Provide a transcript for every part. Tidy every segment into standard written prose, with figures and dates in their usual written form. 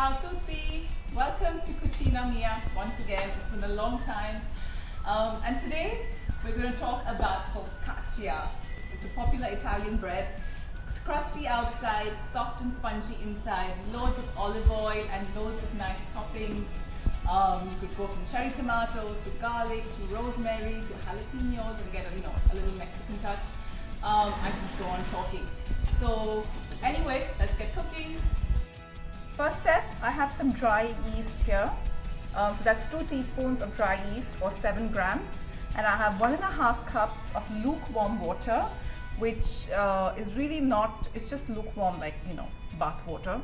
Ciao tutti! Welcome to Cucina Mia once again. It's been a long time. And today we're going to talk about focaccia. It's a popular Italian bread. It's crusty outside, soft and spongy inside, loads of olive oil and loads of nice toppings. You could go from cherry tomatoes to garlic to rosemary to jalapenos and get a little Mexican touch. I could go on talking. So anyways, let's get cooking. First step, I have some dry yeast here. So that's 2 teaspoons of dry yeast or 7 grams. And I have 1.5 cups of lukewarm water, which is really not, it's just lukewarm, like, bath water.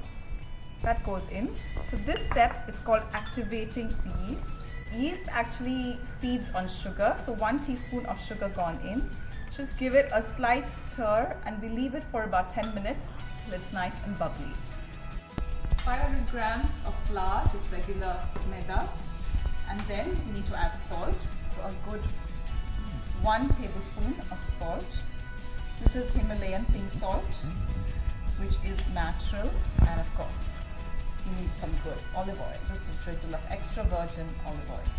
That goes in. So this step is called activating yeast. Yeast actually feeds on sugar. So 1 teaspoon of sugar gone in. Just give it a slight stir and we leave it for about 10 minutes till it's nice and bubbly. 500 grams of flour, just regular maida, and then we need to add salt. So a good 1 tablespoon of salt. This is Himalayan pink salt, which is natural, and of course you need some good olive oil, just a drizzle of extra virgin olive oil.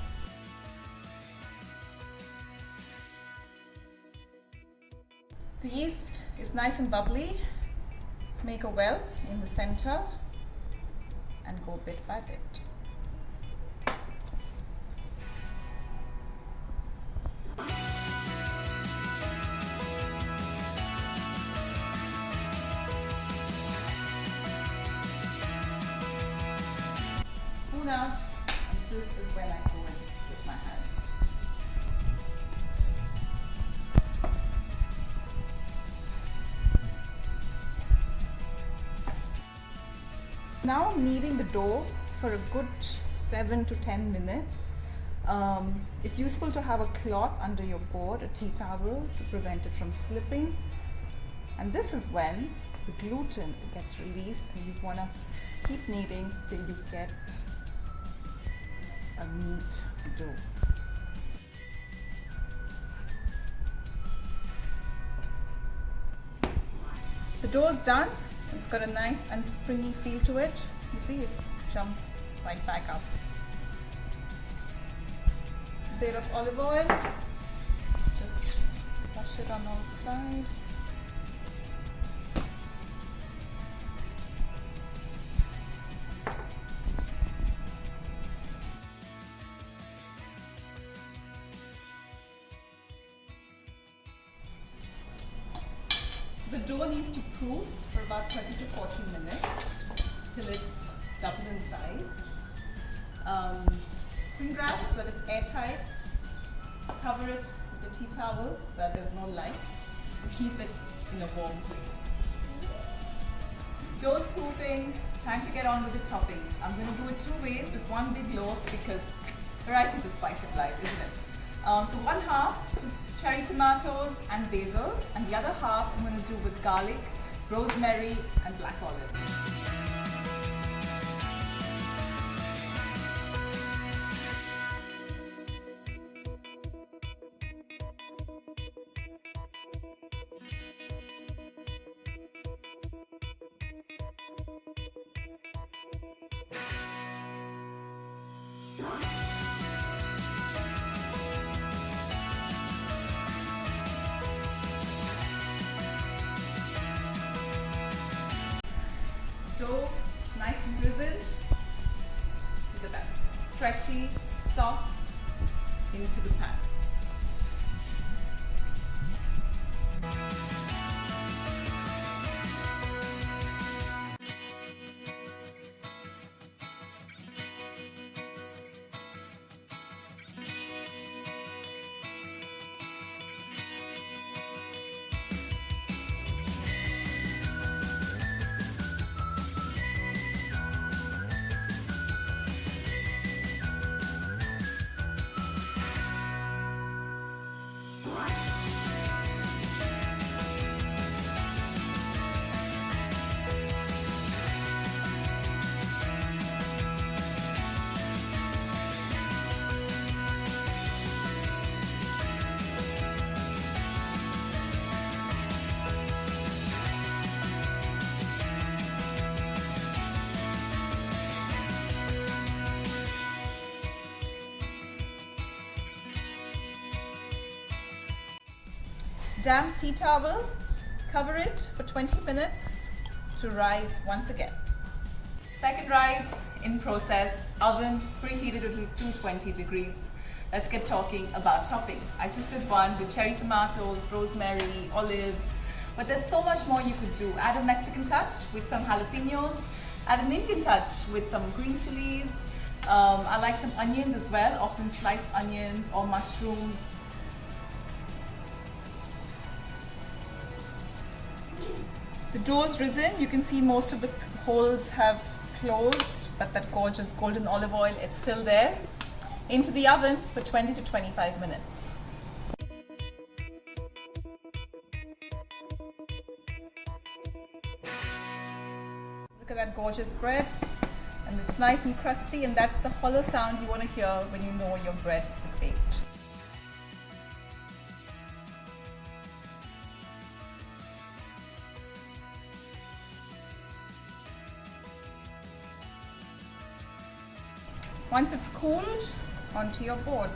The yeast is nice and bubbly. Make a well in the center and go bit by bit. Spoon out, and this is when I go in with my hands. Now I'm kneading the dough for a good 7 to 10 minutes. It's useful to have a cloth under your board, a tea towel, to prevent it from slipping. And this is when the gluten gets released and you want to keep kneading till you get a neat dough. The dough is done. It's got a nice and springy feel to it. You see, it jumps right back up. A bit of olive oil. Just brush it on all sides. The dough needs to proof for about 30 to 40 minutes till it's double in size. Cling wrap so that it's airtight. Cover it with a tea towel so that there's no light. And keep it in a warm place. Dough's proofing. Time to get on with the toppings. I'm going to do it 2 ways with 1 big loaf because variety is the spice of life, isn't it? So 1/2 to cherry tomatoes and basil, and the other half I'm going to do with garlic, rosemary and black olives. Dough is nice and drizzled. Look at that. Stretchy, soft into the pan. damp tea towel, cover it for 20 minutes to rise once again. Second rise in process, oven preheated to 220 degrees. Let's get talking about toppings. I just did one with cherry tomatoes, rosemary, olives, but there's so much more you could do. Add a Mexican touch with some jalapenos, add an Indian touch with some green chilies. I like some onions as well, often sliced onions or mushrooms. The dough's risen. You can see most of the holes have closed, but that gorgeous golden olive oil, it's still there. Into the oven for 20 to 25 minutes. Look at that gorgeous bread, and it's nice and crusty, and that's the hollow sound you want to hear when you know your bread is baked. Once it's cooled, onto your board.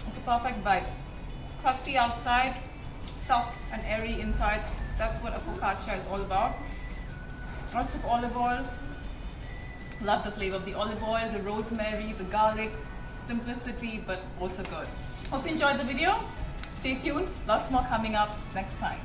It's a perfect bite. Crusty outside, soft and airy inside. That's what a focaccia is all about. Lots of olive oil. Love the flavor of the olive oil, the rosemary, the garlic. Simplicity, but also good. Hope you enjoyed the video. Stay tuned. Lots more coming up next time.